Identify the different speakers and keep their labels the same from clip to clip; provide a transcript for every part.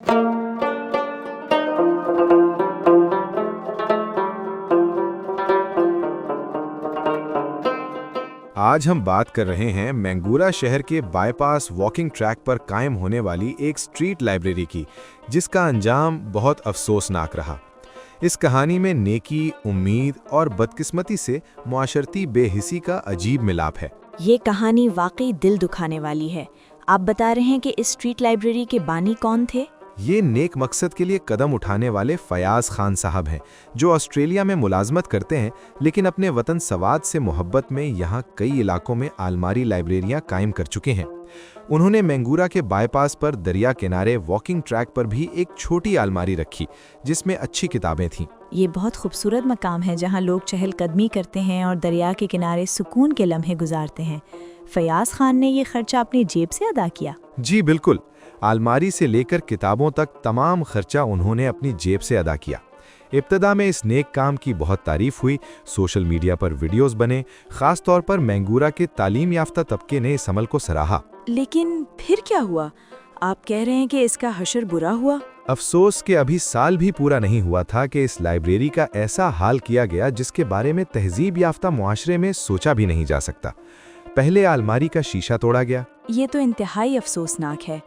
Speaker 1: آج ہم بات کر رہے ہیں مینگورا شہر کے بائیپاس واکنگ ٹریک پر قائم ہونے والی ایک اسٹریٹ لائبریری کی، جس کا انجام بہت افسوسناک رہا۔ اس کہانی میں نیکی، امید اور بدقسمتی سے معاشرتی بے حسی کا عجیب ملاپ ہے۔
Speaker 2: یہ کہانی واقعی دل دکھانے والی ہے۔ آپ بتا رہے ہیں کہ اس اسٹریٹ لائبریری کے بانی کون تھے؟
Speaker 1: یہ نیک مقصد کے لیے قدم اٹھانے والے فیاض خان صاحب ہیں، جو آسٹریلیا میں ملازمت کرتے ہیں، لیکن اپنے وطن سوات سے محبت میں یہاں کئی علاقوں میں آلماری لائبریریاں قائم کر چکے ہیں۔ انہوں نے مینگورا کے بائی پاس پر دریا کنارے واکنگ ٹریک پر بھی ایک چھوٹی آلماری رکھی، جس میں اچھی کتابیں تھیں۔
Speaker 2: یہ بہت خوبصورت مقام ہے جہاں لوگ چہل قدمی کرتے ہیں اور دریا کے کنارے سکون کے لمحے گزارتے ہیں۔ فیاض خان نے یہ خرچہ اپنی جیب سے ادا کیا؟
Speaker 1: جی بالکل، آلماری سے لے کر کتابوں تک تمام خرچہ انہوں نے اپنی جیب سے ادا کیا۔ ابتدا میں اس نیک کام کی بہت تعریف ہوئی، سوشل میڈیا پر ویڈیوز بنے، خاص طور پر مینگورا کے تعلیم یافتہ طبقے نے اس عمل کو سراہا۔
Speaker 2: لیکن پھر کیا ہوا؟ آپ کہہ رہے ہیں کہ اس کا حشر برا ہوا؟
Speaker 1: افسوس کہ ابھی سال بھی پورا نہیں ہوا تھا کہ اس لائبریری کا ایسا حال کیا گیا جس کے بارے میں تہذیب یافتہ معاشرے میں سوچا بھی نہیں جا سکتا۔ پہلے آلماری کا شیشہ توڑا گیا۔
Speaker 2: یہ تو انتہائی افسوسناک ہے۔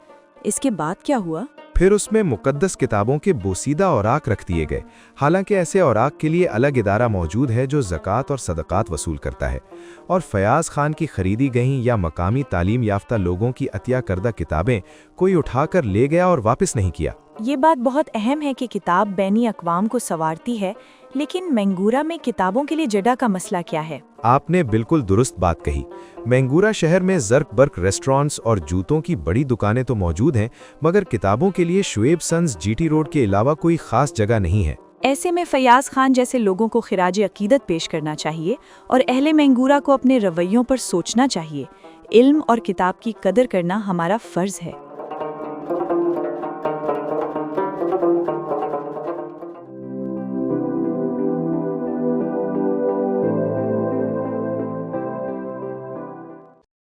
Speaker 2: اس کے بعد کیا ہوا؟
Speaker 1: پھر اس میں مقدس کتابوں کے بوسیدہ اوراق رکھ دیے گئے، حالانکہ ایسے اوراق کے لیے الگ ادارہ موجود ہے جو زکوٰۃ اور صدقات وصول کرتا ہے، اور فیاض خان کی خریدی گئیں یا مقامی تعلیم یافتہ لوگوں کی عطیہ کردہ کتابیں کوئی اٹھا کر لے گیا اور واپس نہیں کیا۔
Speaker 2: یہ بات بہت اہم ہے کہ کتاب بین الاقوام کو سنوارتی ہے، لیکن مینگورا میں کتابوں کے لیے جگہ کا مسئلہ کیا ہے؟
Speaker 1: آپ نے بالکل درست بات کہی۔ مینگورا شہر میں زرق برق ریسٹورانٹس اور جوتوں کی بڑی دکانیں تو موجود ہیں، مگر کتابوں کے لیے Shoaib sons G T road کے علاوہ کوئی خاص جگہ نہیں ہے۔
Speaker 2: ایسے میں فیاض خان جیسے لوگوں کو خراج عقیدت پیش کرنا چاہیے اور اہل مینگورا کو اپنے رویوں پر سوچنا چاہیے۔ علم اور کتاب کی قدر کرنا ہمارا فرض ہے۔